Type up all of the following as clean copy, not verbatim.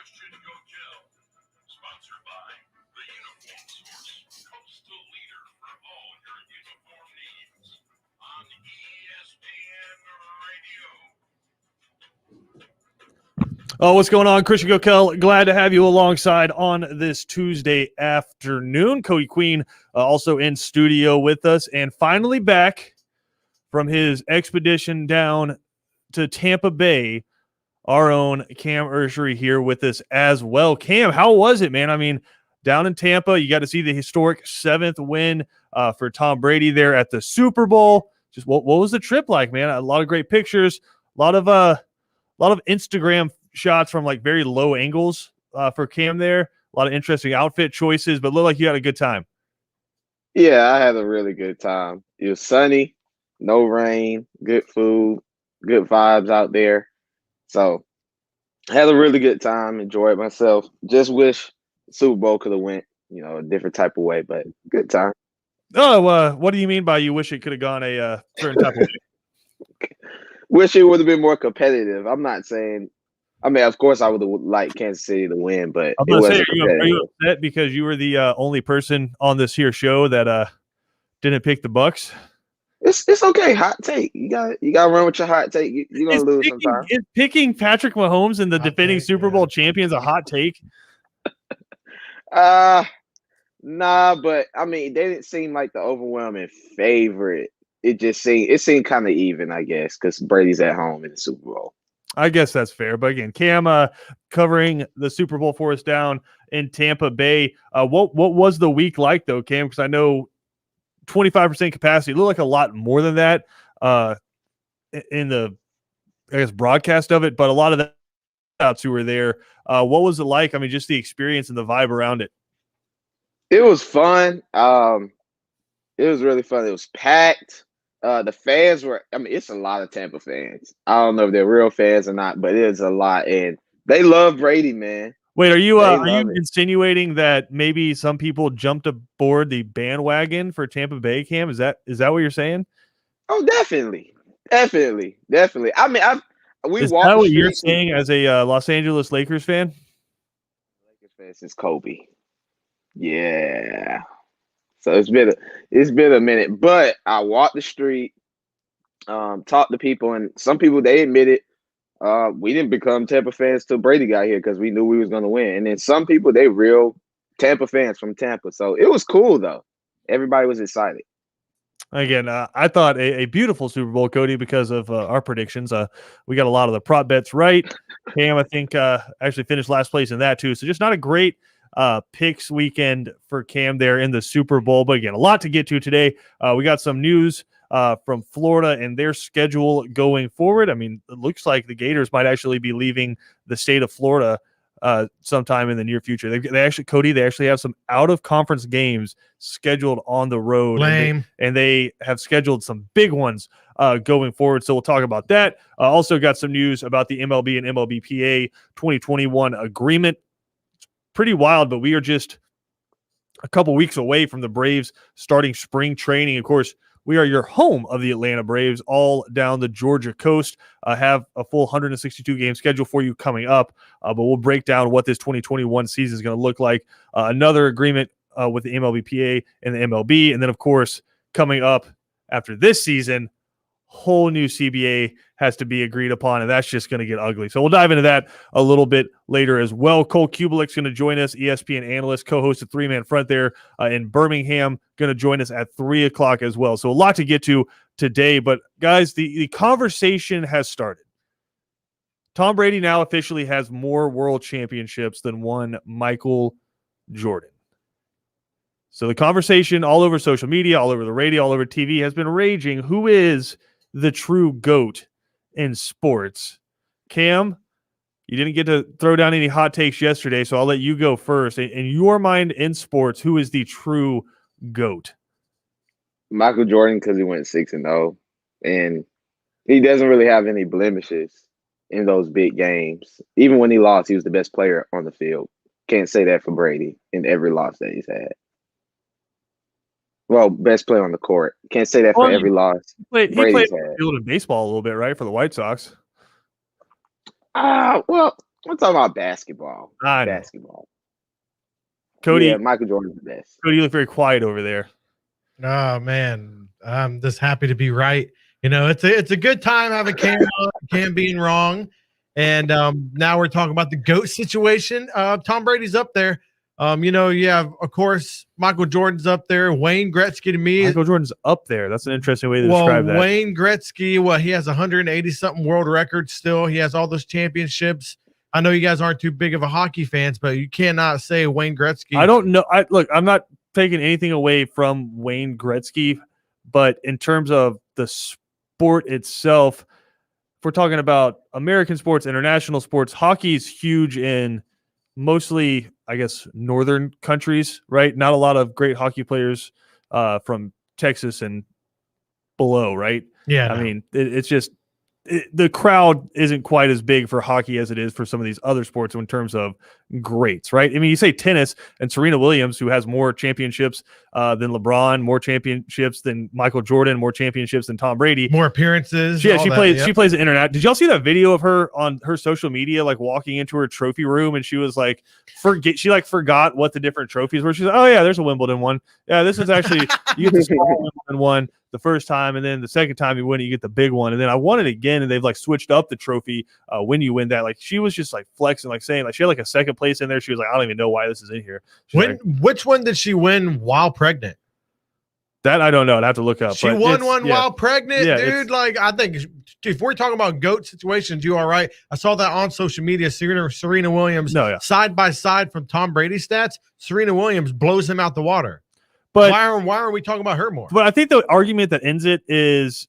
Christian Gokel, sponsored by the Uniform Source, coastal leader for all your uniform needs on ESPN Radio. Oh, what's going on? Christian Gokel, glad to have you alongside on this Tuesday afternoon. Cody Queen also in studio with us, and finally back from his expedition down to Tampa Bay. Our own Cam Ursery here with us as well. Cam, how was it, man? I mean, down in Tampa, you got to see the historic 7th win for Tom Brady there at the Super Bowl. Just what was the trip like, man? A lot of great pictures, a lot of Instagram shots from like very low angles for Cam there. A lot of interesting outfit choices, but looked like you had a good time. Yeah, I had a really good time. It was sunny, no rain, good food, good vibes out there. So I had a really good time, enjoyed myself. Just wish Super Bowl could have went, a different type of way, but good time. Oh, what do you mean by you wish it could have gone a certain type of way? Wish it would have been more competitive. I'm not saying – I mean, of course I would have liked Kansas City to win, but it wasn't competitive. Are you upset because you were the only person on this here show that didn't pick the Bucs? It's okay. Hot take. You got to run with your hot take. You're going to lose sometimes. Is picking Patrick Mahomes and the defending Super Bowl champions a hot take? Nah, but I mean, they didn't seem like the overwhelming favorite. It seemed kind of even, I guess, because Brady's at home in the Super Bowl. I guess that's fair. But again, Cam covering the Super Bowl for us down in Tampa Bay. What was the week like, though, Cam? Because I know 25% capacity. It looked like a lot more than that in the, I guess, broadcast of it. But a lot of the outs who were there, what was it like? I mean, just the experience and the vibe around it. It was fun. It was really fun. It was packed. The fans were, I mean, it's a lot of Tampa fans. I don't know if they're real fans or not, but it is a lot. And they love Brady, man. Wait, are you insinuating that maybe some people jumped aboard the bandwagon for Tampa Bay, Cam? Is that what you're saying? Oh, definitely. I mean, is that what you're saying as a Los Angeles Lakers fan? Lakers fan since Kobe. Yeah. So it's been a minute, but I walked the street, talked to people, and some people, they admit it. We didn't become Tampa fans till Brady got here because we knew we was going to win. And then some people, they real Tampa fans from Tampa. So it was cool, though. Everybody was excited. Again, I thought a beautiful Super Bowl, Cody, because of our predictions. We got a lot of the prop bets right. Cam, I think, actually finished last place in that, too. So just not a great picks weekend for Cam there in the Super Bowl. But again, a lot to get to today. We got some news from Florida and their schedule going forward. I mean, it looks like the Gators might actually be leaving the state of Florida sometime in the near future. They actually have some out-of-conference games scheduled on the road. And they have scheduled some big ones going forward. So we'll talk about that. Also got some news about the MLB and MLBPA 2021 agreement. It's pretty wild, but we are just a couple weeks away from the Braves starting spring training. Of course, we are your home of the Atlanta Braves, all down the Georgia coast. Have a full 162-game schedule for you coming up, but we'll break down what this 2021 season is going to look like. Another agreement with the MLBPA and the MLB, and then, of course, coming up after this season, whole new CBA has to be agreed upon, and that's just going to get ugly. So we'll dive into that a little bit later as well. Cole Kubelik's going to join us, ESPN analyst, co-host of Three Man Front there in Birmingham, going to join us at 3 o'clock as well. So a lot to get to today. But, guys, the conversation has started. Tom Brady now officially has more world championships than one Michael Jordan. So the conversation all over social media, all over the radio, all over TV has been raging. Who is the true GOAT in sports? Cam, you didn't get to throw down any hot takes yesterday, so I'll let you go first. In your mind in sports, who is the true GOAT? Michael Jordan, because he went 6-0, and he doesn't really have any blemishes in those big games. Even when he lost, he was the best player on the field. Can't say that for Brady in every loss that he's had. Well, best player on the court. Can't say that for every loss. He played field in baseball a little bit, right, for the White Sox? Well, I'm talking about basketball. I know. Basketball. Cody, Yeah, Michael Jordan's the best. Cody, you look very quiet over there. Oh man, I'm just happy to be right. You know, it's a good time having Cam being wrong, and now we're talking about the GOAT situation. Tom Brady's up there. You know, you have, of course, Michael Jordan's up there. Wayne Gretzky to me. Michael Jordan's up there. That's an interesting way to describe that. Wayne Gretzky, he has 180 something world records still. He has all those championships. I know you guys aren't too big of a hockey fans, but you cannot say Wayne Gretzky. I don't know. I'm not taking anything away from Wayne Gretzky, but in terms of the sport itself, if we're talking about American sports, international sports, hockey is huge in mostly, I guess, northern countries, right? Not a lot of great hockey players from Texas and below, right? Yeah. I mean, it's just the crowd isn't quite as big for hockey as it is for some of these other sports in terms of greats, right? I mean, you say tennis and Serena Williams, who has more championships than LeBron, more championships than Michael Jordan, more championships than Tom Brady, more appearances. Yeah, she plays the internet. Did y'all see that video of her on her social media, like walking into her trophy room, and she was like, forgot what the different trophies were. She's like, oh yeah, there's a Wimbledon one. Yeah, this is actually you get the small Wimbledon one the first time, and then the second time you win it, you get the big one, and then I won it again, and they've like switched up the trophy when you win that. Like she was just like flexing, like saying like she had like a second place in there. She was like, I don't even know why this is in here. Which one did she win while pregnant? That I don't know. I'd have to look up. She won one while pregnant, dude. Like I think if we're talking about GOAT situations, you are right. I saw that on social media. Serena Williams, side by side from Tom Brady stats. Serena Williams blows him out the water. But why are we talking about her more? But I think the argument that ends it is,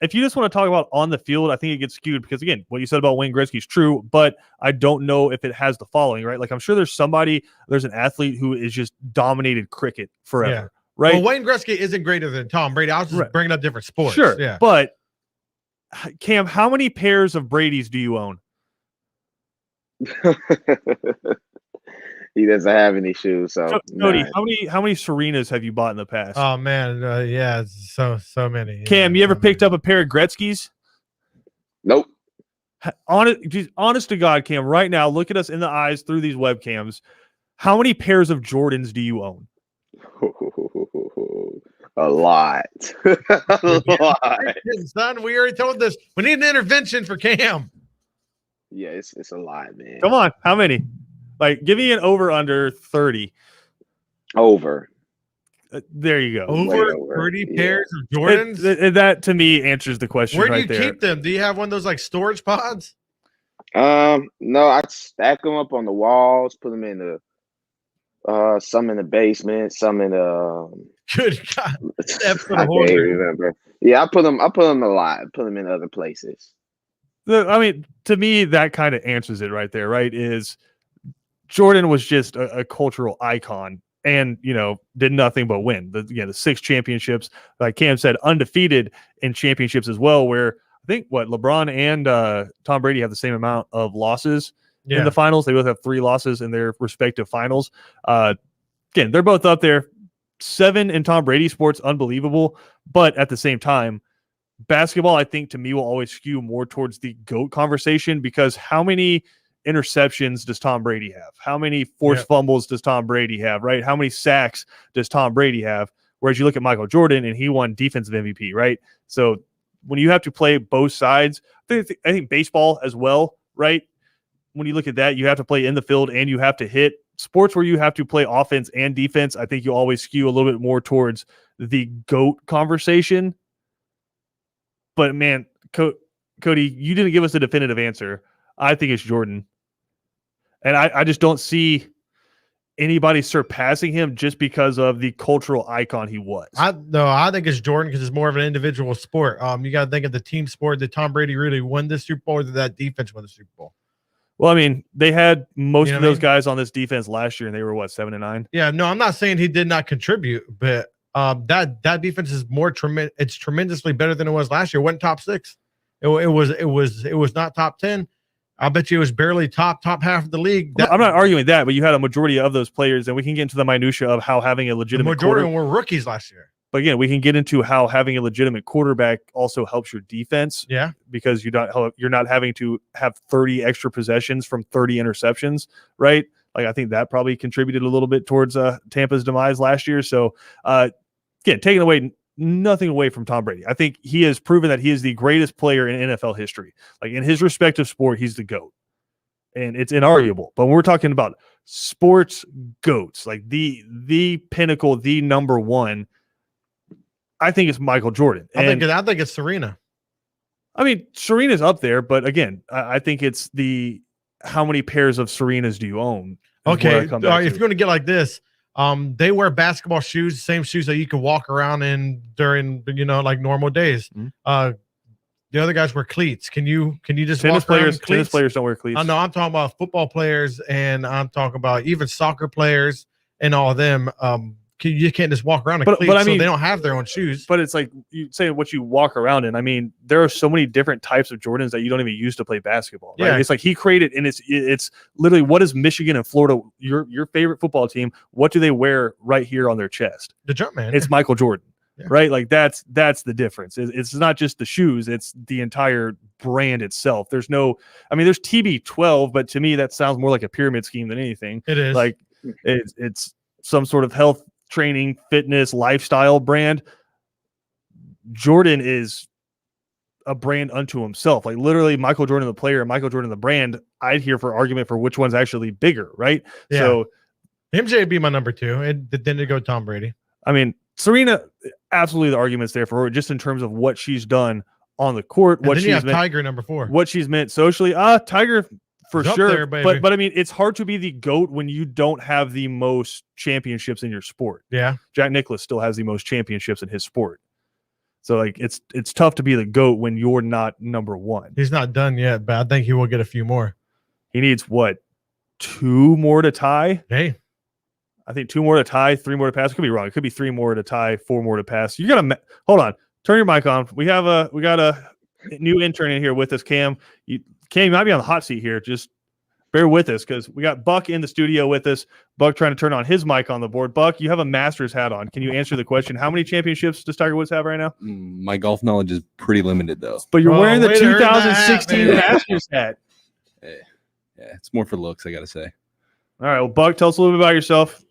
if you just want to talk about on the field, I think it gets skewed because, again, what you said about Wayne Gretzky is true, but I don't know if it has the following, right? Like, I'm sure there's an athlete who is just dominated cricket forever, right? Well, Wayne Gretzky isn't greater than Tom Brady. I was just bringing up different sports. Sure, yeah. But, Cam, how many pairs of Bradys do you own? He doesn't have any shoes, so Cody, how many Serenas have you bought in the past? Oh man, so many. Cam, you ever picked up a pair of Gretzky's? Nope. Honest to God, Cam, right now, look at us in the eyes through these webcams. How many pairs of Jordans do you own? A lot. A lot. Son, we already told this. We need an intervention for Cam. Yeah, it's a lot, man. Come on, how many? Like, give me an over under 30. Over. There you go. Over 30 pairs of Jordans? That, to me, answers the question right there. Where do you keep them? Do you have one of those, like, storage pods? No, I stack them up on the walls, put them in the some in the basement, some in the good God. I can't remember. Yeah, I put them a lot. Put them in other places. I mean, to me, that kind of answers it right there, right? Is Jordan was just a cultural icon and, did nothing but win. The 6 championships, like Cam said, undefeated in championships as well, where I think LeBron and Tom Brady have the same amount of losses in the finals. They both have 3 losses in their respective finals. Again, they're both up there. 7 in Tom Brady sports, unbelievable. But at the same time, basketball, I think, to me, will always skew more towards the GOAT conversation, because how many interceptions does Tom Brady have? How many forced fumbles does Tom Brady have, right? How many sacks does Tom Brady have? Whereas you look at Michael Jordan and he won defensive MVP, right? So when you have to play both sides, I think baseball as well, right? When you look at that, you have to play in the field and you have to hit. Sports where you have to play offense and defense, I think you always skew a little bit more towards the GOAT conversation. But man, Cody, you didn't give us a definitive answer. I think it's Jordan. And I just don't see anybody surpassing him just because of the cultural icon he was. I think it's Jordan because it's more of an individual sport. You got to think of the team sport. Did Tom Brady really win the Super Bowl, or did that defense win the Super Bowl? Well, I mean, they had most of those guys on this defense last year, and they were, 7-9? Yeah, no, I'm not saying he did not contribute, but that defense is it's tremendously better than it was last year. It wasn't top 6. It was not top 10. I bet you it was barely top half of the league. I'm not arguing that, but you had a majority of those players, and we can get into the minutia of how having a legitimate majority were rookies last year. But again, we can get into how having a legitimate quarterback also helps your defense. Yeah. Because you're not having to have 30 extra possessions from 30 interceptions, right? Like, I think that probably contributed a little bit towards Tampa's demise last year. So again, nothing away from Tom Brady. I think he has proven that he is the greatest player in NFL history. Like, in his respective sport, he's the GOAT. And it's inarguable. But when we're talking about sports GOATs, like the pinnacle, the number one, I think it's Michael Jordan. I think it's Serena. I mean, Serena's up there, but again, I think it's how many pairs of Serenas do you own? Okay, if you're going to get like this, they wear basketball shoes, same shoes that you can walk around in during, like normal days. Mm-hmm. The other guys wear cleats. Can you just tennis walk around players? in cleats? Tennis players don't wear cleats. No, I'm talking about football players, and I'm talking about even soccer players and all of them. You can't just walk around in cleats, but I mean, so they don't have their own shoes. But it's like you say what you walk around in. I mean, there are so many different types of Jordans that you don't even use to play basketball. Right? Yeah, it's like he created, and it's literally, what is Michigan and Florida, your favorite football team? What do they wear right here on their chest? The Jumpman. It's Michael Jordan. Yeah. Right? Like that's the difference. It's not just the shoes, it's the entire brand itself. There's TB12, but to me that sounds more like a pyramid scheme than anything. It is. Like it's some sort of health training, fitness, lifestyle brand. Jordan is a brand unto himself. Like literally Michael Jordan the player and Michael Jordan the brand, I'd hear for argument for which one's actually bigger, right? Yeah. So MJ would be my number 2, and then to go Tom Brady. I mean, Serena, absolutely the argument's there for her, just in terms of what she's done on the court. And what then she's you have meant, Tiger number 4. what she's meant socially. Tiger for He's sure. there, baby. But I mean, it's hard to be the GOAT when you don't have the most championships in your sport. Yeah. Jack Nicklaus still has the most championships in his sport. So like it's tough to be the GOAT when you're not number one. He's not done yet, but I think he will get a few more. He needs 2 more to tie? Hey. I think 2 more to tie, 3 more to pass. Could be wrong. It could be 3 more to tie, 4 more to pass. You gotta hold on. Turn your mic on. We got a new intern in here with us, Cam. Cam, you might be on the hot seat here. Just bear with us because we got Buck in the studio with us. Buck trying to turn on his mic on the board. Buck, you have a Masters hat on. Can you answer the question? How many championships does Tiger Woods have right now? My golf knowledge is pretty limited, though. But you're wearing the way to earn that 2016 hat, Masters hat. Yeah, it's more for looks, I gotta say. All right, well, Buck, tell us a little bit about yourself.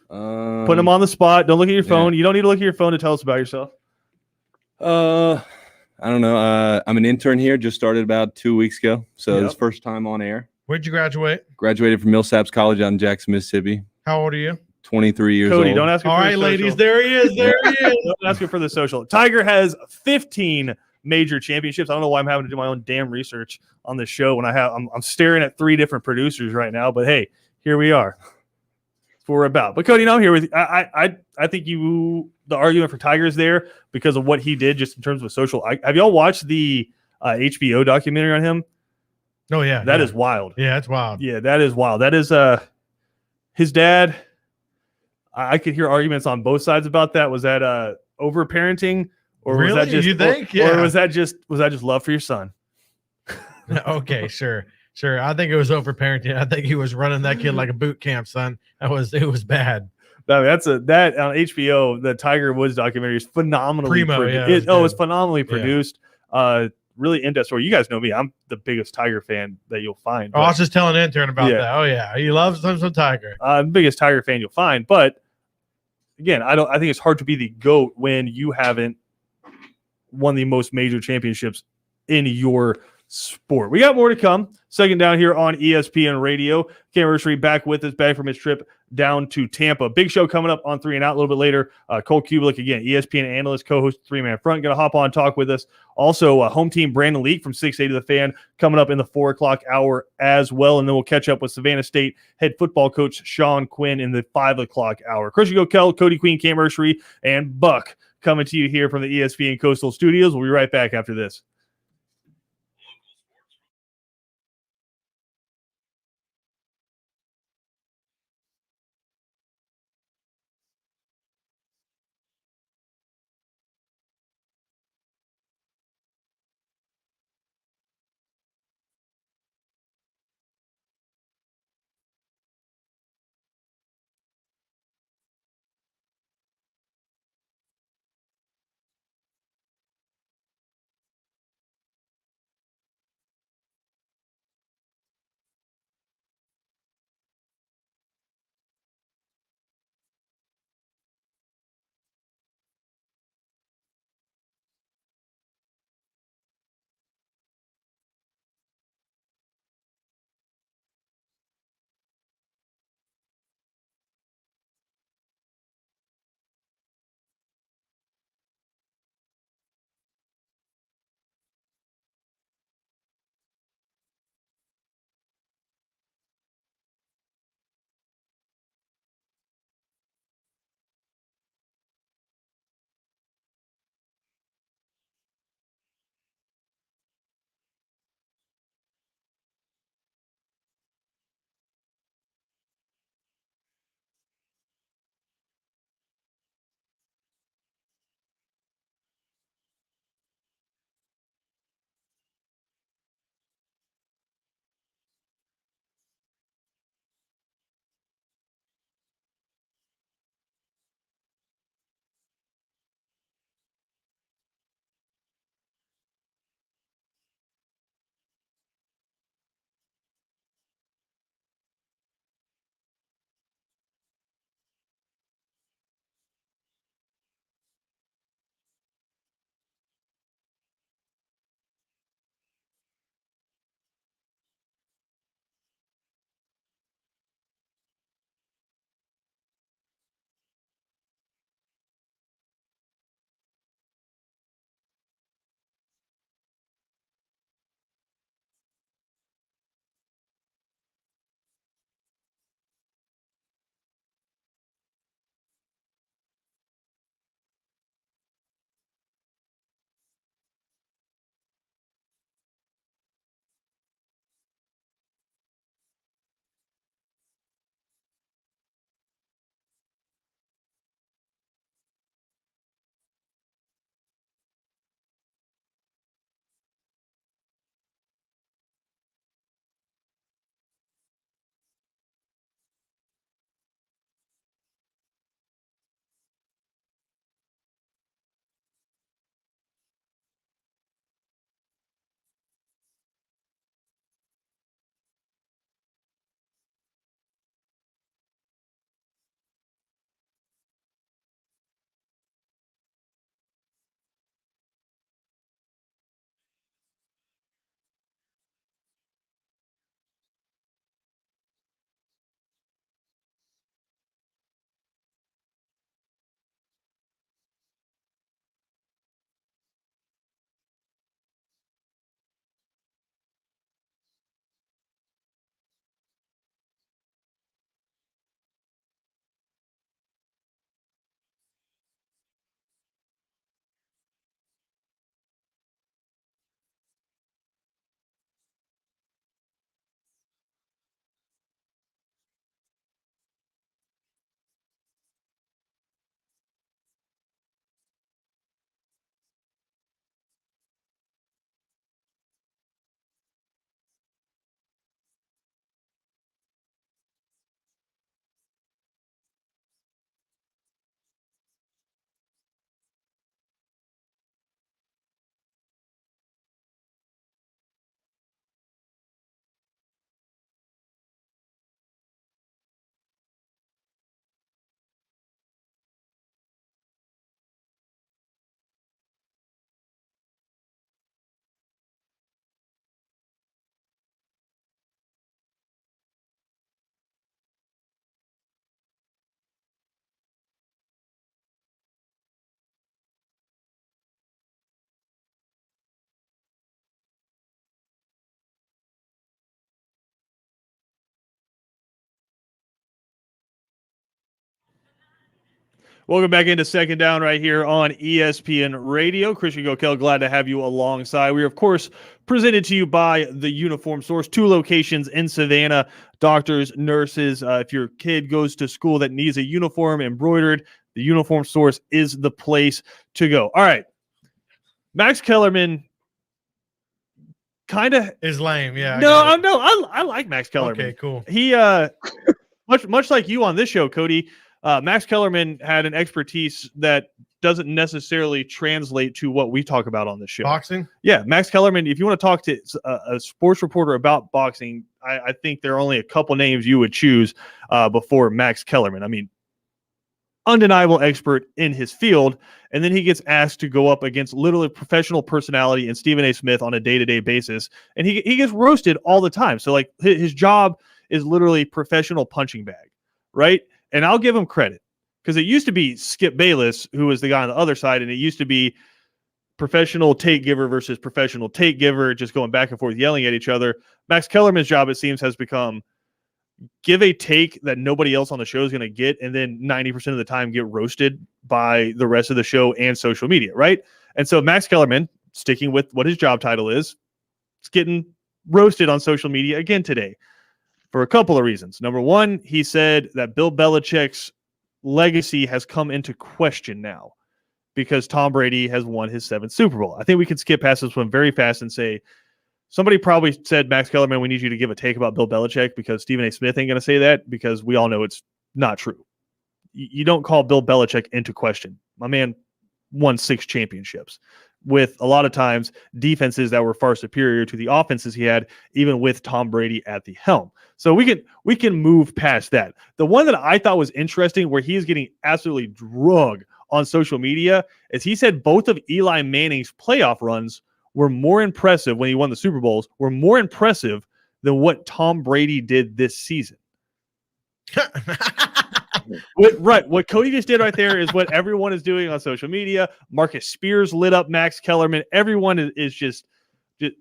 Put them on the spot. Don't look at your phone. You don't need to look at your phone to tell us about yourself. I don't know. I'm an intern here. Just started about 2 weeks ago, so It's first time on air. Where'd you graduate? Graduated from Millsaps College out in Jackson, Mississippi. How old are you? 23 years Cody, old. don't ask him All for right, the ladies, social. there he is. There he is. Don't ask him for the social. Tiger has 15 major championships. I don't know why I'm having to do my own damn research on this show when I'm staring at 3 different producers right now. But hey, here we are. That's what we're about. But Cody, I'm here with you. I think the argument for Tiger is there because of what he did just in terms of social. Have y'all watched the HBO documentary on him? Oh yeah, That is wild. Yeah, it's wild. Yeah, that is wild. That is his dad. I could hear arguments on both sides about that. Was that over parenting, or Really? was that just You think? or Yeah. was that just love for your son? Okay, sure. I think it was over parenting. I think he was running that kid like a boot camp, son. It was bad. I mean, that on HBO, the Tiger Woods documentary is phenomenally Primo, yeah, produced. it was It's good. phenomenally produced. Really in-depth story. You guys know me. I'm the biggest Tiger fan that you'll find. Oh, I was just telling an intern about Yeah. that. Oh yeah, he loves some Tiger. I'm the biggest Tiger fan you'll find. But again, I think it's hard to be the GOAT when you haven't won the most major championships in your sport. We got more to come. Second down here on ESPN Radio. Cam Ursery back with us, back from his trip down to Tampa. Big show coming up on 3 and Out a little bit later. Cole Kubelik, again, ESPN analyst, co-host, 3-Man Front, going to hop on, talk with us. Also, home team Brandon Leak from 680 The Fan coming up in the 4 o'clock hour as well. And then we'll catch up with Savannah State head football coach Sean Quinn in the 5 o'clock hour. Christian Gokel, Cody Queen, Cam Ursery, and Buck coming to you here from the ESPN Coastal Studios. We'll be right back after this. Welcome back into Second Down right here on ESPN Radio. Christian Gokel, glad to have you alongside. We are, of course, presented to you by The Uniform Source, 2 locations in Savannah. Doctors, nurses, if your kid goes to school that needs a uniform embroidered, The Uniform Source is the place to go. All right. Max Kellerman kind of is lame. Yeah. I like Max Kellerman. Okay, cool. He much like you on this show, Cody. Max Kellerman had an expertise that doesn't necessarily translate to what we talk about on this show. Boxing? Yeah, Max Kellerman, if you want to talk to a sports reporter about boxing, I think there are only a couple names you would choose before Max Kellerman. I mean, undeniable expert in his field, and then he gets asked to go up against literally professional personality and Stephen A. Smith on a day-to-day basis, and he gets roasted all the time. So, like, his job is literally professional punching bag, right? And I'll give him credit because it used to be Skip Bayless, who was the guy on the other side, and it used to be professional take giver versus professional take giver, just going back and forth, yelling at each other. Max Kellerman's job, it seems, has become give a take that nobody else on the show is going to get, and then 90% of the time get roasted by the rest of the show and social media, right? And so Max Kellerman, sticking with what his job title is getting roasted on social media again today. For a couple of reasons. Number one, he said that Bill Belichick's legacy has come into question now because Tom Brady has won his 7th Super Bowl. I think we could skip past this one very fast and say somebody probably said, Max Kellerman, we need you to give a take about Bill Belichick because Stephen A. Smith ain't going to say that because we all know it's not true. You don't call Bill Belichick into question. My man won 6 championships with a lot of times defenses that were far superior to the offenses he had, even with Tom Brady at the helm. So we can move past that. The one that I thought was interesting, where he is getting absolutely drugged on social media, is he said both of Eli Manning's playoff runs were more impressive when he won the Super Bowls, were more impressive than what Tom Brady did this season. What Cody just did right there is what everyone is doing on social media. Marcus Spears lit up Max Kellerman. Everyone is just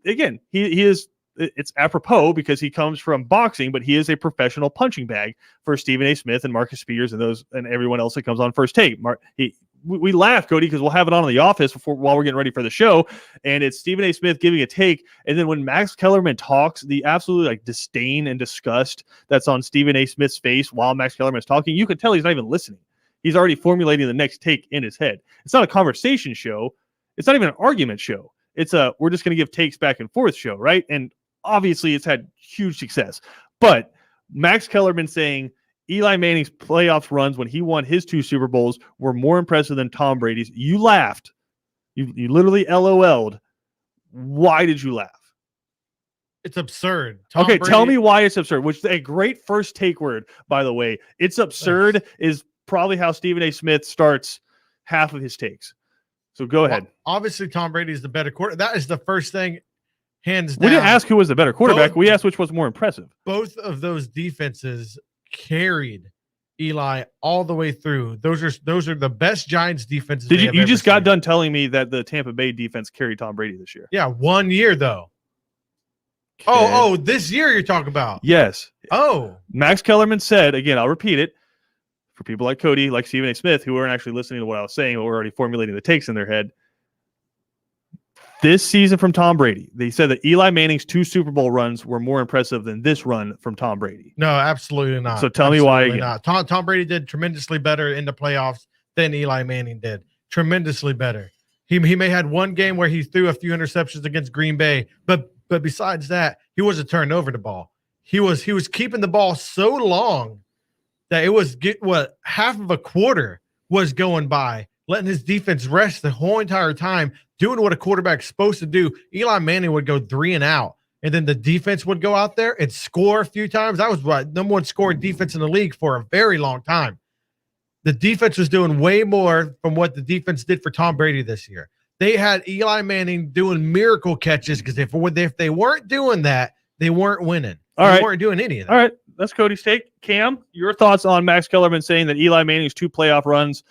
again, he is. It's apropos because he comes from boxing, but he is a professional punching bag for Stephen A. Smith and Marcus Spears and everyone else that comes on First Take. We laugh, Cody, because we'll have it on in the office while we're getting ready for the show, and it's Stephen A. Smith giving a take, and then when Max Kellerman talks, the absolute disdain and disgust that's on Stephen A. Smith's face while Max Kellerman is talking, you can tell he's not even listening. He's already formulating the next take in his head. It's not a conversation show. It's not even an argument show. It's we're just going to give takes back and forth show, right? And obviously, it's had huge success. But Max Kellerman saying Eli Manning's playoffs runs when he won his 2 Super Bowls were more impressive than Tom Brady's. You laughed. You literally LOL'd. Why did you laugh? It's absurd. Tell me why it's absurd, which is a great first take word, by the way. It's absurd is probably how Stephen A. Smith starts half of his takes. So go ahead. Obviously, Tom Brady is the better quarterback. That is the first thing. Hands down. We didn't ask who was the better quarterback. We asked which was more impressive. Both of those defenses carried Eli all the way through. Those are the best Giants defenses. Did you just got done telling me that the Tampa Bay defense carried Tom Brady this year? Yeah, 1 year though. Okay. Oh, this year you're talking about? Yes. Oh, Max Kellerman said again. I'll repeat it for people like Cody, like Stephen A. Smith, who weren't actually listening to what I was saying, but were already formulating the takes in their head. This season from Tom Brady, they said that Eli Manning's 2 Super Bowl runs were more impressive than this run from Tom Brady. No, absolutely not. So tell me why again. Not. Tom Brady did tremendously better in the playoffs than Eli Manning did. Tremendously better. He may had one game where he threw a few interceptions against Green Bay, but besides that, he wasn't turning over the ball. He was keeping the ball so long that it was half of a quarter was going by, letting his defense rest the whole entire time, doing what a quarterback's supposed to do. Eli Manning would go 3 and out, and then the defense would go out there and score a few times. That was what number 1 scoring defense in the league for a very long time. The defense was doing way more from what the defense did for Tom Brady this year. They had Eli Manning doing miracle catches because if they weren't doing that, they weren't winning. They weren't doing any of that. All right, that's Cody's take. Cam, your thoughts on Max Kellerman saying that Eli Manning's 2 playoff runs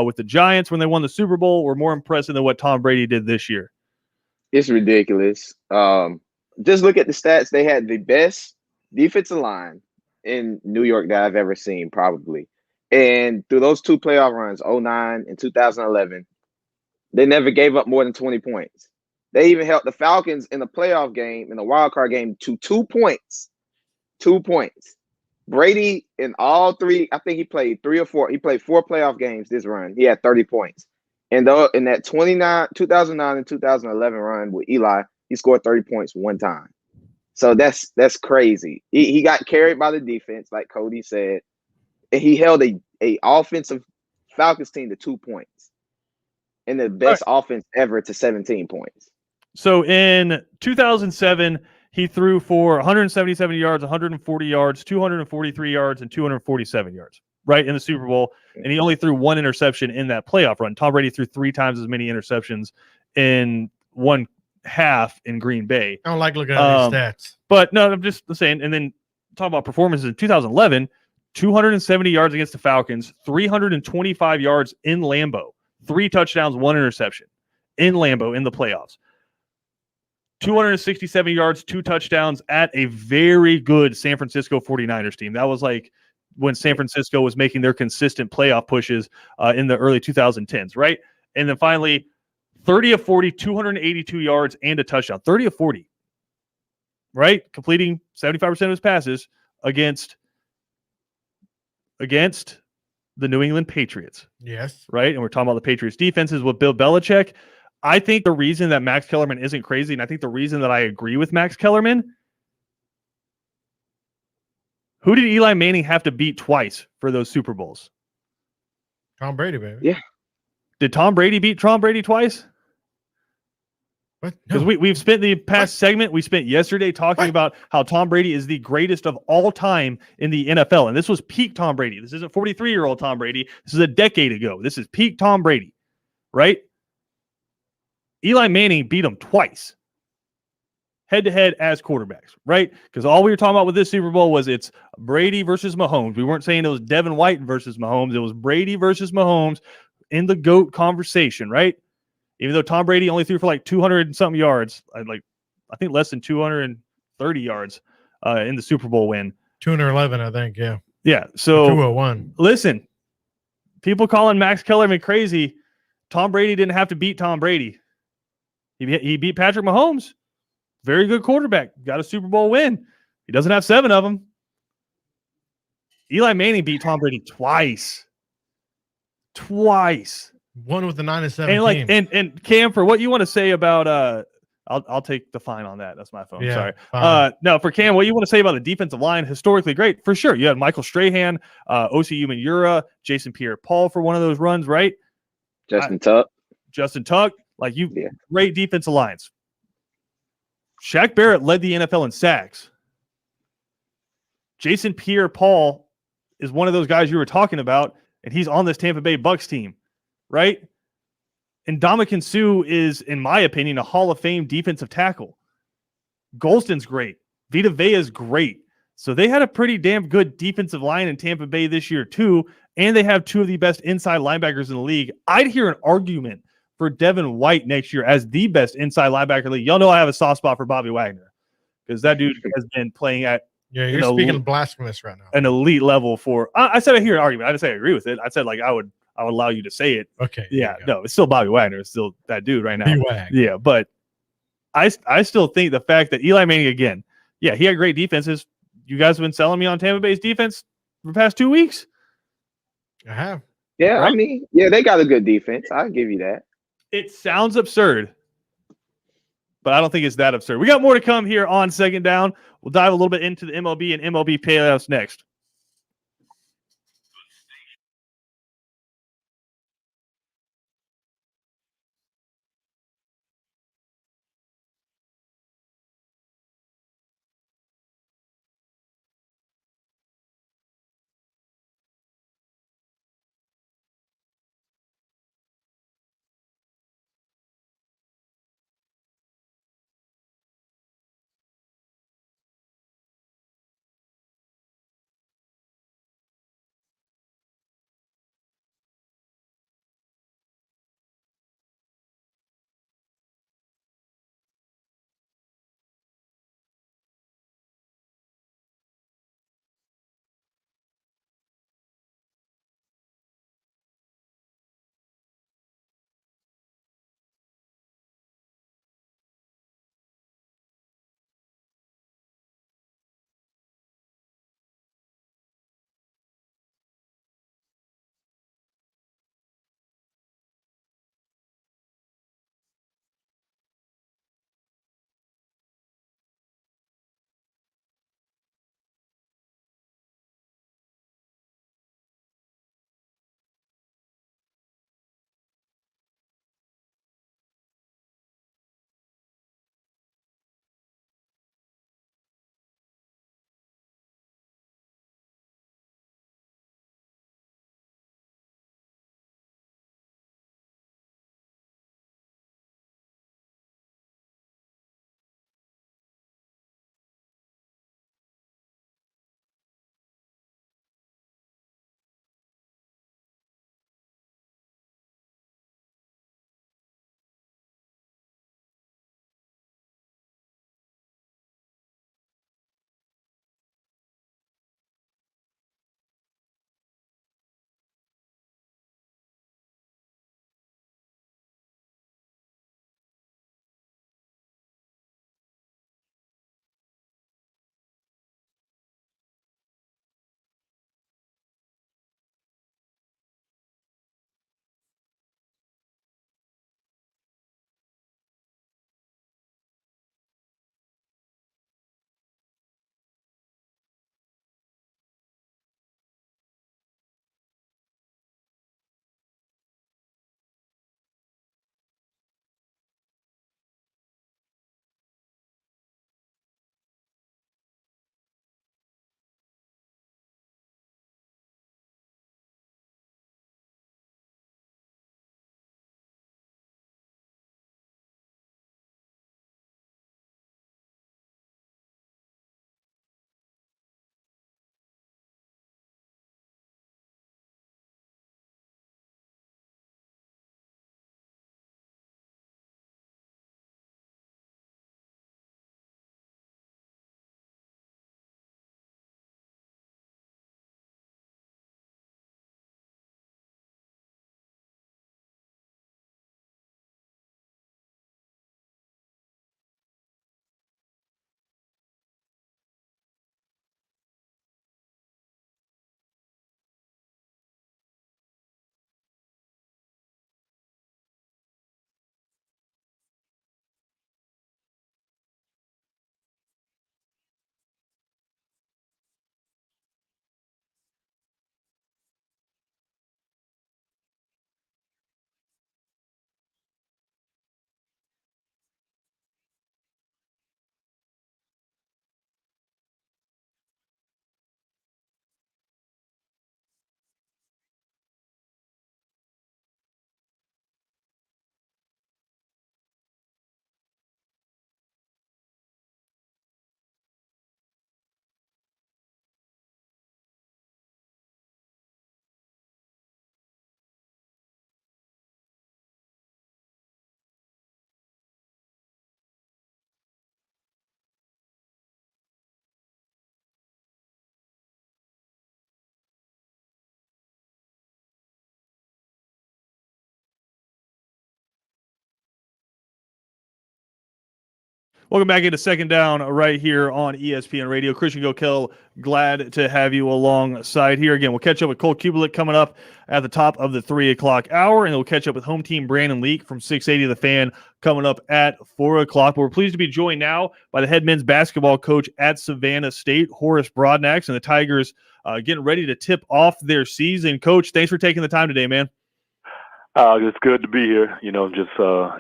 with the Giants when they won the Super Bowl were more impressive than what Tom Brady did this year? It's ridiculous. Just look at the stats. They had the best defensive line in New York that I've ever seen, probably. And through those two playoff runs, 09 and 2011, they never gave up more than 20 points. They even held the Falcons in the playoff game, in the wild card game, to 2 points. 2 points. Brady in all three, I think he played 3 or 4. He played 4 playoff games this run. He had 30 points. And though in that 2009 and 2011 run with Eli, he scored 30 points one time. So that's crazy. He got carried by the defense, like Cody said, and he held a offensive Falcons team to 2 points, and the best offense ever to 17 points. So in 2007, he threw for 177 yards, 140 yards, 243 yards, and 247 yards, right, in the Super Bowl. And he only threw 1 interception in that playoff run. Tom Brady threw 3 times as many interceptions in one half in Green Bay. I don't like looking at these stats. But no, I'm just saying. And then talk about performances in 2011, 270 yards against the Falcons, 325 yards in Lambeau, 3 touchdowns, 1 interception in Lambeau in the playoffs. 267 yards, 2 touchdowns at a very good San Francisco 49ers team. That was like when San Francisco was making their consistent playoff pushes in the early 2010s, right? And then finally, 30 of 40, 282 yards and a touchdown. 30 of 40, right? Completing 75% of his passes against the New England Patriots. Yes. Right? And we're talking about the Patriots defenses with Bill Belichick. I think the reason that Max Kellerman isn't crazy, and I think the reason that I agree with Max Kellerman, who did Eli Manning have to beat twice for those Super Bowls? Tom Brady, baby. Yeah. Did Tom Brady beat Tom Brady twice? Because we've spent the past segment, we spent yesterday talking about how Tom Brady is the greatest of all time in the NFL. And this was peak Tom Brady. This isn't 43-year-old Tom Brady. This is a decade ago. This is peak Tom Brady, right? Eli Manning beat him twice, head-to-head as quarterbacks, right? Because all we were talking about with this Super Bowl was it's Brady versus Mahomes. We weren't saying it was Devin White versus Mahomes. It was Brady versus Mahomes in the GOAT conversation, right? Even though Tom Brady only threw for like 200 and something yards, I think less than 230 yards in the Super Bowl win. 211, I think, yeah. Yeah, so 201. Listen, people calling Max Kellerman crazy. Tom Brady didn't have to beat Tom Brady. He beat Patrick Mahomes. Very good quarterback. Got a Super Bowl win. He doesn't have 7 of them. Eli Manning beat Tom Brady twice. One with the 9-17. And Cam, for what you want to say about I'll take the fine on that. That's my phone. Yeah, sorry. No, for Cam, what you want to say about the defensive line? Historically great, for sure. You had Michael Strahan, Osi Umenyiora, Jason Pierre-Paul for one of those runs, right? Justin Tuck. Great defensive lines. Shaq Barrett led the NFL in sacks. Jason Pierre-Paul is one of those guys you were talking about, and he's on this Tampa Bay Bucks team, right? And Ndamukong Suh is, in my opinion, a Hall of Fame defensive tackle. Golston's great. Vita Vea is great. So they had a pretty damn good defensive line in Tampa Bay this year too, and they have 2 of the best inside linebackers in the league. I'd hear an argument for Devin White next year as the best inside linebacker in the league. Y'all know I have a soft spot for Bobby Wagner because that dude has been playing at you're speaking blasphemous right now. An elite level for. I said I hear an argument. I didn't say I agree with it. I said I would allow you to say it. Okay. Yeah. No, it's still Bobby Wagner. It's still that dude right now. B-Wag. Yeah, but I still think the fact that Eli Manning again. Yeah, he had great defenses. You guys have been selling me on Tampa Bay's defense for the past 2 weeks. I have. Yeah, right? I mean, they got a good defense. I'll give you that. It sounds absurd, but I don't think it's that absurd. We got more to come here on Second Down. We'll dive a little bit into the MLB and MLB playoffs next. Welcome back into Second Down right here on ESPN Radio. Christian Gokel, glad to have you alongside here. Again, we'll catch up with Cole Cubelic coming up at the top of the 3 o'clock hour, and we'll catch up with home team Brandon Leak from 680 The Fan coming up at 4 o'clock. But we're pleased to be joined now by the head men's basketball coach at Savannah State, Horace Broadnax, and the Tigers getting ready to tip off their season. Coach, thanks for taking the time today, man. It's good to be here. Just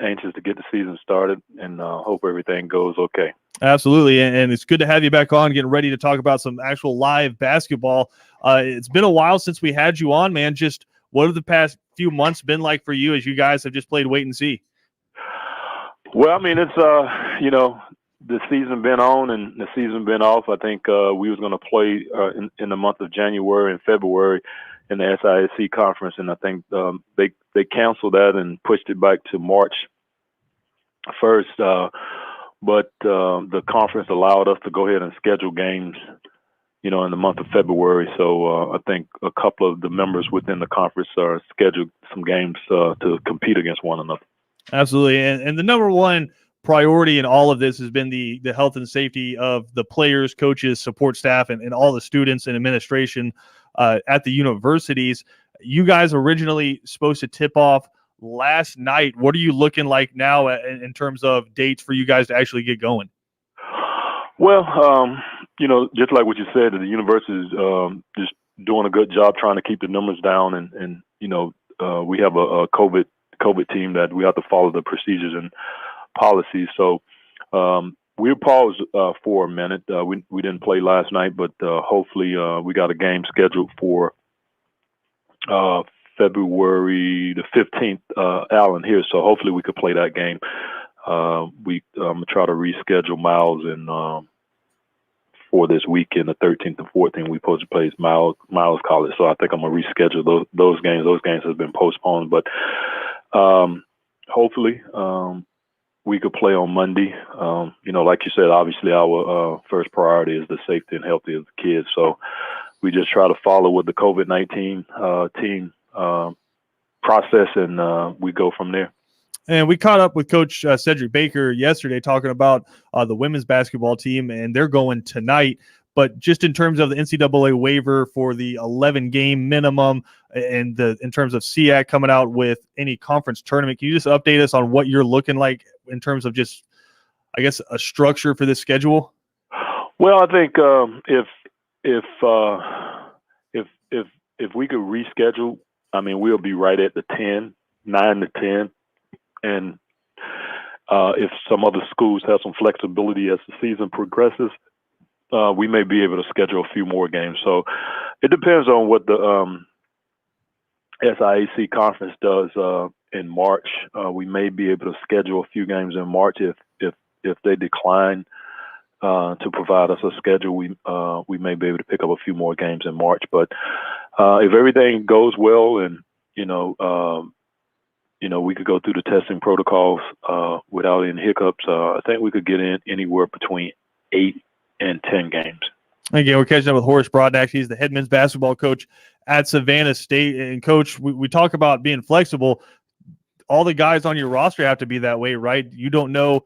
anxious to get the season started and hope everything goes okay. Absolutely, and it's good to have you back on, getting ready to talk about some actual live basketball. It's been a while since we had you on, man. Just what have the past few months been like for you as you guys have just played wait and see? Well, I mean, it's, the season been on and the season been off. I think we was going to play in the month of January and February in the SISC conference, and I think they canceled that and pushed it back to March 1st. But the conference allowed us to go ahead and schedule games, in the month of February. So I think a couple of the members within the conference are scheduled some games to compete against one another. Absolutely, and the number one priority in all of this has been the health and safety of the players, coaches, support staff, and all the students and administration at the universities. You guys originally supposed to tip off last night. What are you looking like now in terms of dates for you guys to actually get going? Well, just like what you said, the university is just doing a good job trying to keep the numbers down, and we have a COVID team that we have to follow the procedures and policies. So we'll pause for a minute. We didn't play last night, but hopefully we got a game scheduled for February the 15th, Allen here. So hopefully we could play that game. We try to reschedule Miles and for this weekend, the 13th and 14th, we supposed to play Miles College. So I think I'm gonna reschedule those games. Those games have been postponed, but hopefully we could play on Monday. Like you said, obviously our first priority is the safety and health of the kids. So we just try to follow with the COVID-19 team process, and we go from there. And we caught up with Coach Cedric Baker yesterday talking about the women's basketball team, and they're going tonight. But just in terms of the NCAA waiver for the 11-game minimum and in terms of SEAC coming out with any conference tournament, can you just update us on what you're looking like in terms of just, I guess, a structure for this schedule? Well, I think if we could reschedule, I mean, we'll be right at the 9 to 10. And if some other schools have some flexibility as the season progresses, we may be able to schedule a few more games. So it depends on what the SIAC conference does in March. We may be able to schedule a few games in March if they decline to provide us a schedule. We may be able to pick up a few more games in March. But if everything goes well and we could go through the testing protocols without any hiccups, I think we could get in anywhere between 8 and 10 games. Again, we're catching up with Horace Broadnax. He's the head men's basketball coach at Savannah State. And, Coach, we talk about being flexible. All the guys on your roster have to be that way, right? You don't know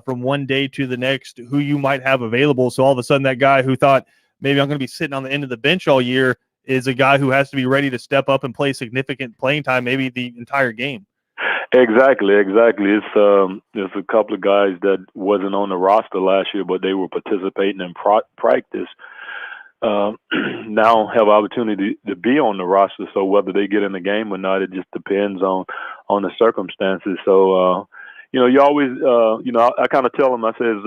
from one day to the next who you might have available. So all of a sudden that guy who thought maybe I'm going to be sitting on the end of the bench all year is a guy who has to be ready to step up and play significant playing time, maybe the entire game. Exactly. It's a couple of guys that wasn't on the roster last year, but they were participating in practice. Now have opportunity to be on the roster. So whether they get in the game or not, it just depends on the circumstances. So you always I kind of tell them, I says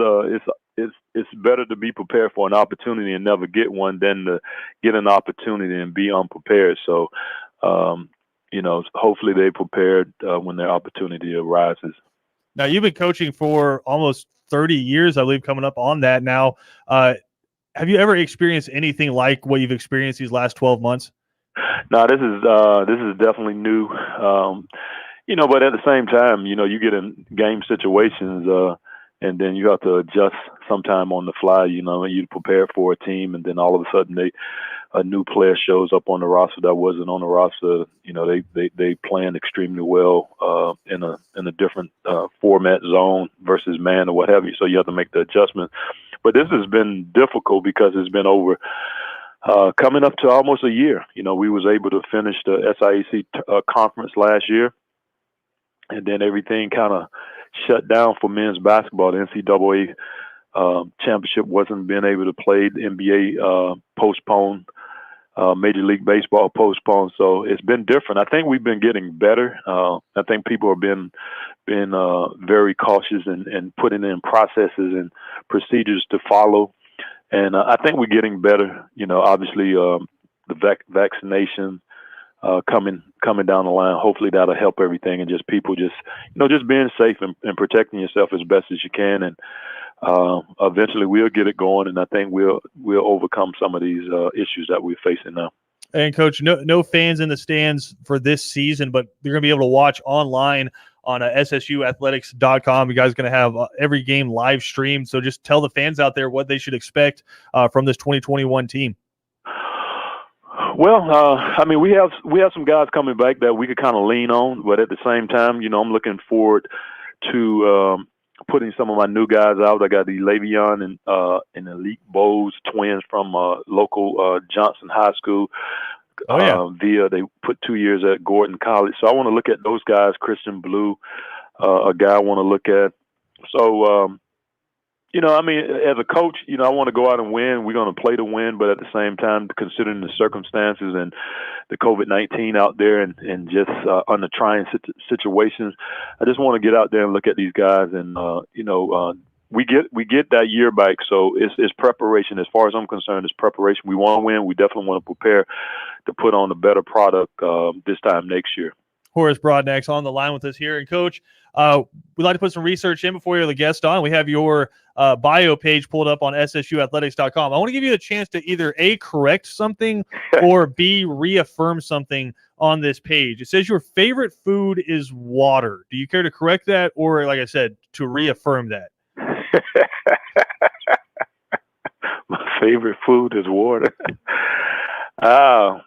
it's better to be prepared for an opportunity and never get one than to get an opportunity and be unprepared. So hopefully they prepared when their opportunity arises. Now, you've been coaching for almost 30 years, I believe, coming up on that now. Have you ever experienced anything like what you've experienced these last 12 months? No, this is definitely new. But at the same time, you get in game situations and then you have to adjust sometime on the fly, you prepare for a team and then all of a sudden they a new player shows up on the roster that wasn't on the roster, they playing extremely well in a different format zone versus man or what have you. So you have to make the adjustment. But this has been difficult because it's been over coming up to almost a year. We was able to finish the SIAC conference last year, and then everything kind of shut down for men's basketball. The NCAA championship wasn't being able to play. The NBA postponed. Major League Baseball postponed. So it's been different. I think we've been getting better. I think people have been very cautious and putting in processes and procedures to follow. And I think we're getting better. Obviously the vaccination coming down the line. Hopefully that'll help everything, and just people just being safe and protecting yourself as best as you can. And eventually we'll get it going, and I think we'll overcome some of these issues that we're facing now. And Coach, no fans in the stands for this season, but they're going to be able to watch online on SSUathletics.com. You guys are going to have every game live streamed. So just tell the fans out there what they should expect from this 2021 team. Well, we have some guys coming back that we could kind of lean on, but at the same time, I'm looking forward to putting some of my new guys out. I got the Le'Veon and Elite Bowes twins from local Johnson High School. They put 2 years at Gordon College. So I want to look at those guys. Christian Blue, a guy I want to look at. So, as a coach, I want to go out and win. We're going to play to win, but at the same time, considering the circumstances and the COVID-19 out there and just under trying situations, I just want to get out there and look at these guys. And, we get that year back. So it's preparation. As far as I'm concerned, it's preparation. We want to win. We definitely want to prepare to put on a better product this time next year. Horace Broadnax on the line with us here. And Coach, we'd like to put some research in before you're the guest on. We have your bio page pulled up on SSUathletics.com. I want to give you a chance to either A, correct something, or B, reaffirm something on this page. It says your favorite food is water. Do you care to correct that, or, like I said, to reaffirm that? My favorite food is water. That's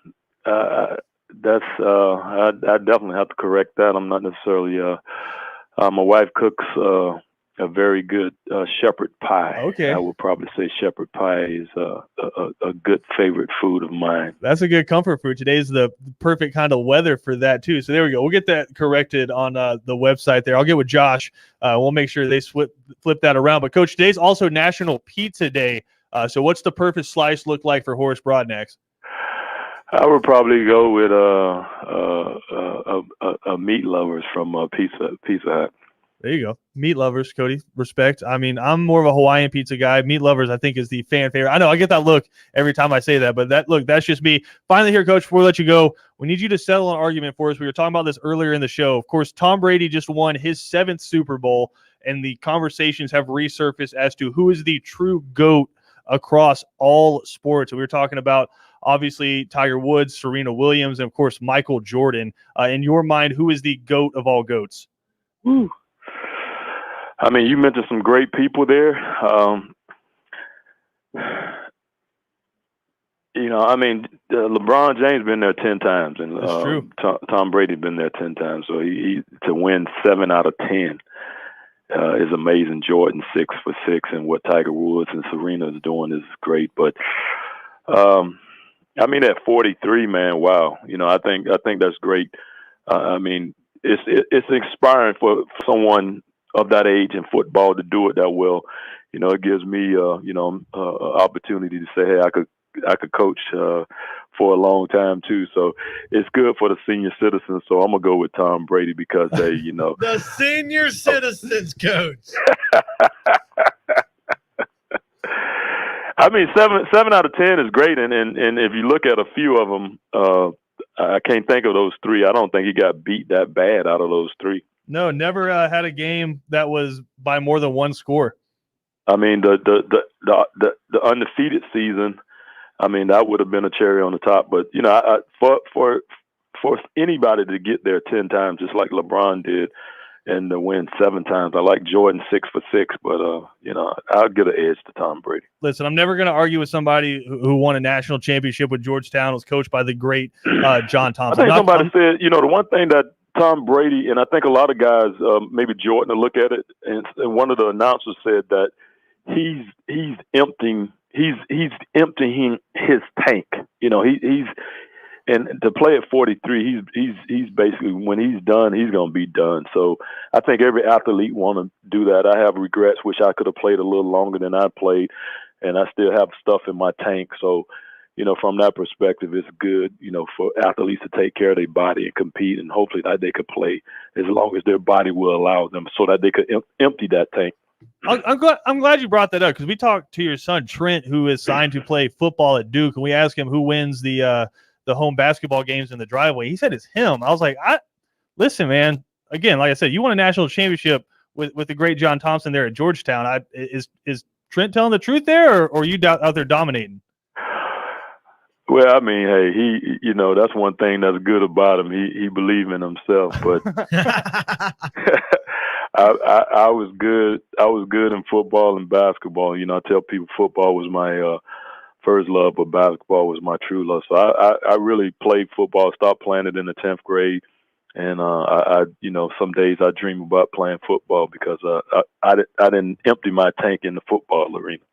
I definitely have to correct that. I'm not necessarily my wife cooks a very good shepherd pie. Okay. I would probably say shepherd pie is a good favorite food of mine. That's a good comfort food. Today's the perfect kind of weather for that too. So there we go. We'll get that corrected on the website there. I'll get with Josh. We'll make sure they flip that around. But Coach, today's also National Pizza Day. So what's the perfect slice look like for Horace Broadnax? I would probably go with a meat lovers from Pizza Hut. There you go. Meat lovers, Cody. Respect. I mean, I'm more of a Hawaiian pizza guy. Meat lovers, I think, is the fan favorite. I know I get that look every time I say that, but that's just me. Finally here, Coach, before we let you go, we need you to settle an argument for us. We were talking about this earlier in the show. Of course, Tom Brady just won his 7th Super Bowl, and the conversations have resurfaced as to who is the true GOAT across all sports. We were talking about, obviously, Tiger Woods, Serena Williams, and, of course, Michael Jordan. In your mind, who is the GOAT of all GOATs? Woo. I mean, you mentioned some great people there. LeBron James been there 10 times, and That's true. Tom Brady been there 10 times. So he to win 7 out of 10 is amazing. Jordan 6 for 6, and what Tiger Woods and Serena is doing is great. But at 43, man, wow. I think that's great. It's inspiring for someone of that age in football to do it that well. It gives me opportunity to say, hey, I could coach for a long time too. So it's good for the senior citizens. So I'm gonna go with Tom Brady because they, the senior citizens coach. I mean, 7 out of 10 is great, and if you look at a few of them, I can't think of those 3. I don't think he got beat that bad out of those 3. No, never had a game that was by more than 1 score. I mean, the undefeated season, I mean, that would have been a cherry on the top. But for anybody to get there 10 times, just like LeBron did, and to win 7 times. I like Jordan 6 for 6, but I'll get an edge to Tom Brady. Listen, I'm never going to argue with somebody who won a national championship with Georgetown, was coached by the great John Thompson. I think somebody said, the one thing that Tom Brady, and I think a lot of guys, maybe Jordan, will look at it, and one of the announcers said that he's emptying his tank. He's and to play at 43, he's basically, when he's done, he's going to be done. So I think every athlete want to do that. I have regrets, wish I could have played a little longer than I played, and I still have stuff in my tank. So, from that perspective, it's good, for athletes to take care of their body and compete, and hopefully that they could play as long as their body will allow them, so that they could empty that tank. I'm glad you brought that up, because we talked to your son Trent, who is signed to play football at Duke, and we asked him who wins the home basketball games in the driveway. He said it's him. I was like, listen, man. Again, like I said, you won a national championship with the great John Thompson there at Georgetown. Is Trent telling the truth there, or are you out there dominating? Well, I mean, hey, he, that's one thing that's good about him. He believes in himself, but I was good. I was good in football and basketball. I tell people football was my first love, but basketball was my true love. So I really played football. Stopped playing it in the 10th grade, and I some days I dream about playing football, because I didn't empty my tank in the football arena.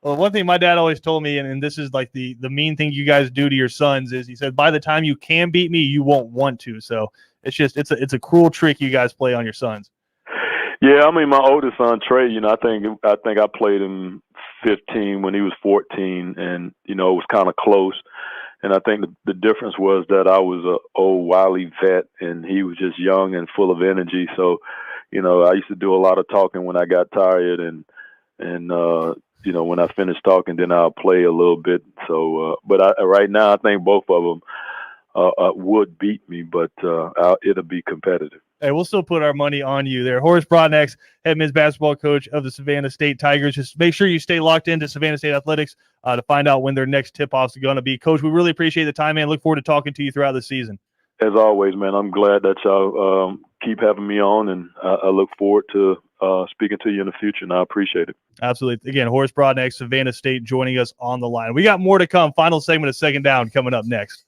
Well, one thing my dad always told me, and this is like the mean thing you guys do to your sons, is he said, by the time you can beat me, you won't want to. So it's a cruel trick you guys play on your sons. Yeah, I mean, my oldest son Trey, I think I played him 15 when he was 14, and it was kind of close. And I think the difference was that I was a old wily vet, and he was just young and full of energy. So, I used to do a lot of talking when I got tired, and when I finished talking, then I'll play a little bit. So, but right now, I think both of them would beat me, but it'll be competitive. Hey, we'll still put our money on you there. Horace Broadnax, head men's basketball coach of the Savannah State Tigers. Just make sure you stay locked into Savannah State Athletics to find out when their next tip-offs are going to be. Coach, we really appreciate the time, man. Look forward to talking to you throughout the season. As always, man, I'm glad that y'all keep having me on, and I look forward to speaking to you in the future, and I appreciate it. Absolutely. Again, Horace Broadnax, Savannah State, joining us on the line. We got more to come. Final segment of Second Down coming up next.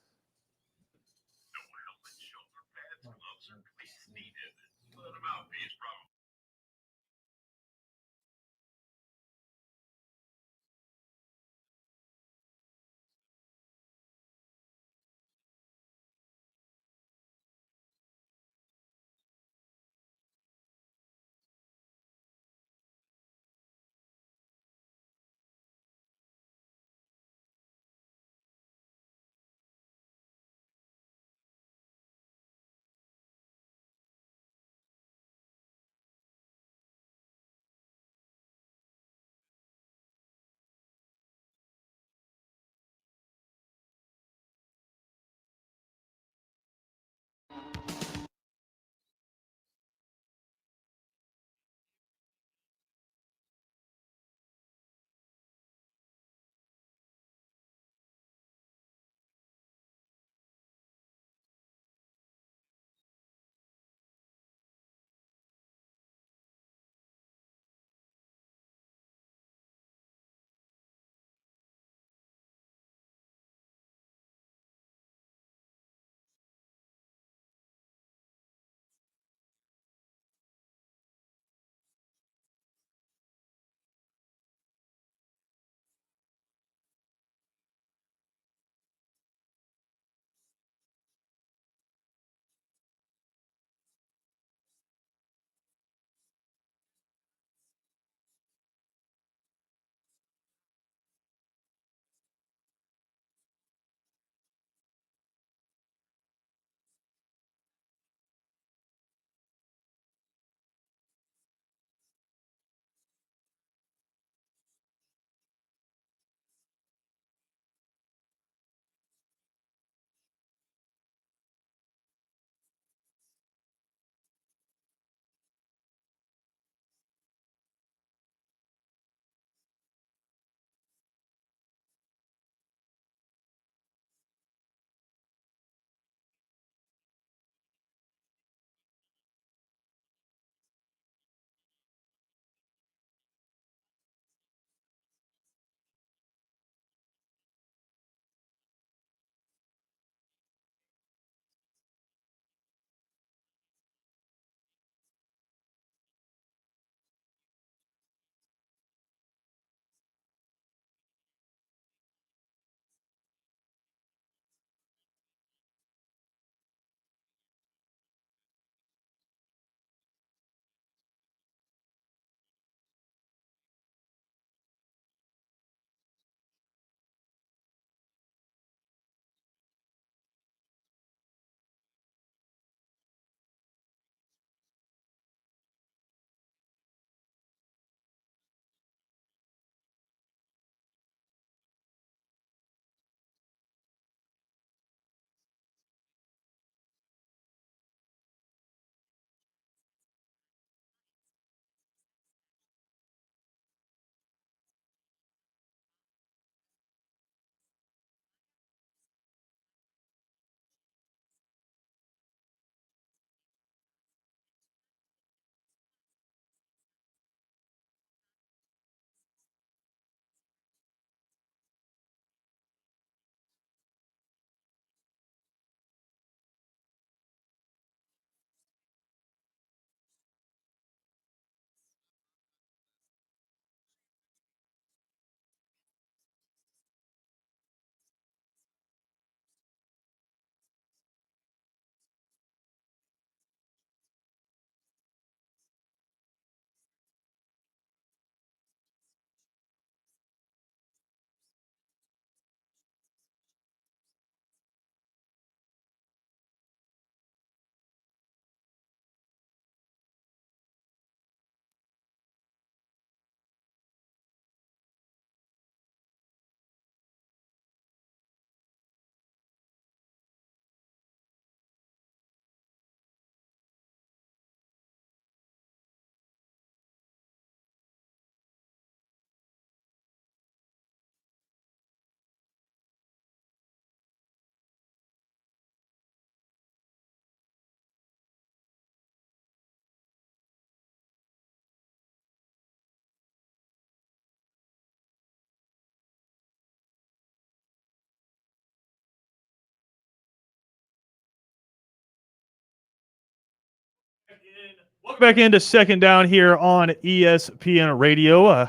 Welcome back into Second Down here on ESPN Radio.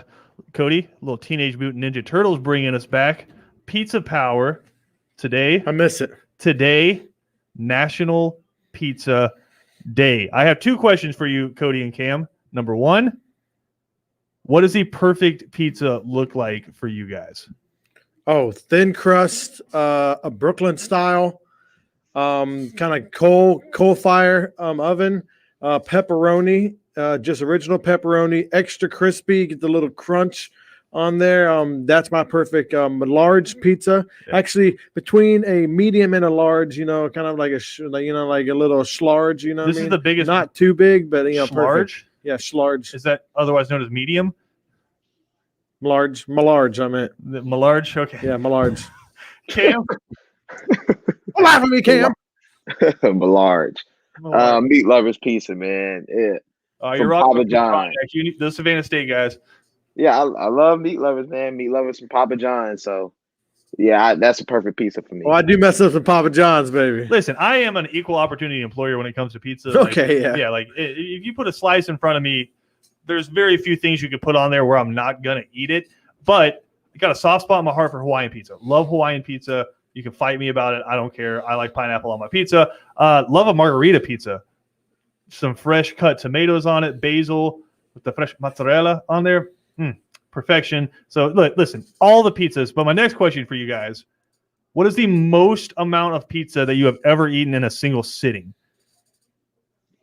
Cody, little Teenage Mutant Ninja Turtles bringing us back. Pizza Power today. I miss it. Today, National Pizza Day. I have two questions for you, Cody and Cam. Number one, what does the perfect pizza look like for you guys? Oh, thin crust, a Brooklyn style, kind of coal fire oven, pepperoni, just original pepperoni, extra crispy, get the little crunch on there. That's my perfect large pizza. Yeah. Actually, between a medium and a large, kind of like like a little schlarge. You know, This what I is mean? the biggest. Not too big, but perfect. Large. Yeah, schlarge, Is that otherwise known as medium? large, I meant. The large. Okay. Yeah, large. Cam. Don't laugh at me, Cam. Large. Meat lovers pizza, man. Yeah. Oh, you're from wrong. Papa John. You need the Savannah State guys. Yeah, I love meat lovers, man. Meat lovers from Papa John. So, yeah, that's a perfect pizza for me. Oh, I do mess up some Papa John's, baby. Listen, I am an equal opportunity employer when it comes to pizza. Like, Okay, yeah. Yeah, like if you put a slice in front of me, there's very few things you could put on there where I'm not going to eat it. But I got a soft spot in my heart for Hawaiian pizza. Love Hawaiian pizza. You can fight me about it. I don't care. I like pineapple on my pizza. Love a margarita pizza. Some fresh cut tomatoes on it, basil with the fresh mozzarella on there. Perfection. So look, listen, all the pizzas. But my next question for you guys, what is the most amount of pizza that you have ever eaten in a single sitting?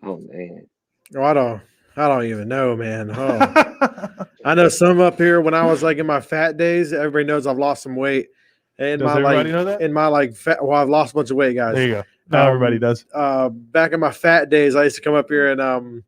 Oh, man. Oh, I don't even know, man. Oh. I know some up here when I was like in my fat days, everybody knows I've lost some weight. And Does everybody know that? In my like fat, well, I've lost a bunch of weight, guys. There you go. Now everybody does. Back in my fat days, I used to come up here and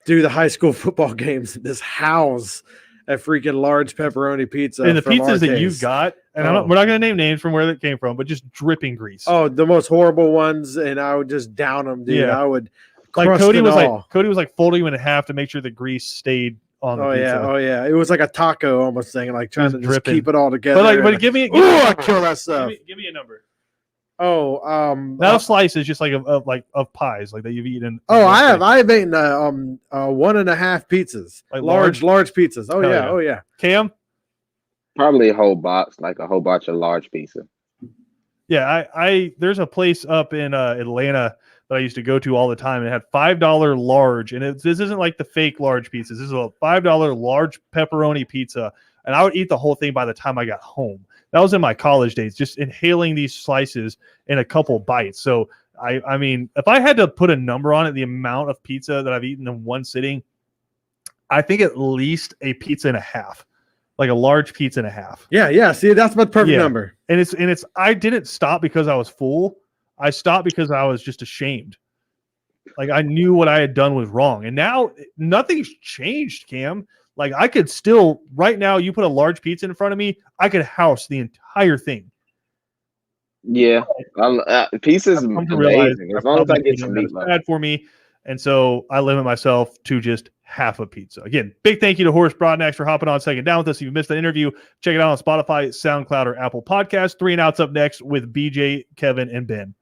do the high school football games. This house a freaking large pepperoni pizza. And the from pizzas that you Arcades. got, and Oh. we're not going to name names from where that came from, but just dripping grease. Oh, the most horrible ones, and I would just down them, dude. Yeah. I would like crust Cody it was all. like folding them in half to make sure the grease stayed on the Oh pizza. yeah, oh yeah. It was like a taco almost thing, like trying to just dripping. keep it all together. But give me, Ooh, I kill that give stuff. give me a number. Oh, Not of slices, just like of pies, like that you've eaten. I've eaten 1.5 pizzas, Like large pizzas. Oh Hell yeah, yeah. oh yeah. Cam. Probably a whole box, like a whole bunch of large pizza. Yeah, I there's a place up in Atlanta that I used to go to all the time, and it had $5 large, and this isn't like the fake large pizzas. This is a $5 large pepperoni pizza, and I would eat the whole thing by the time I got home. That was in my college days, just inhaling these slices in a couple bites. So I mean, if I had to put a number on it, the amount of pizza that I've eaten in one sitting, I think at least a pizza and a half, like a large pizza and a half. Yeah. See, that's my perfect number. And it's I didn't stop because I was full. I stopped because I was just ashamed. Like I knew what I had done was wrong. And now nothing's changed, Cam. Like I could still right now, you put a large pizza in front of me, I could house the entire thing. Yeah, pizza's I've come to realize amazing. As long as I get some it's meatloaf. bad for me. And so I limit myself to just half a pizza. Again, big thank you to Horace Broadnax for hopping on Second Down with us. If you missed the interview, check it out on Spotify, SoundCloud, or Apple Podcasts. 3 and Outs up next with BJ, Kevin, and Ben.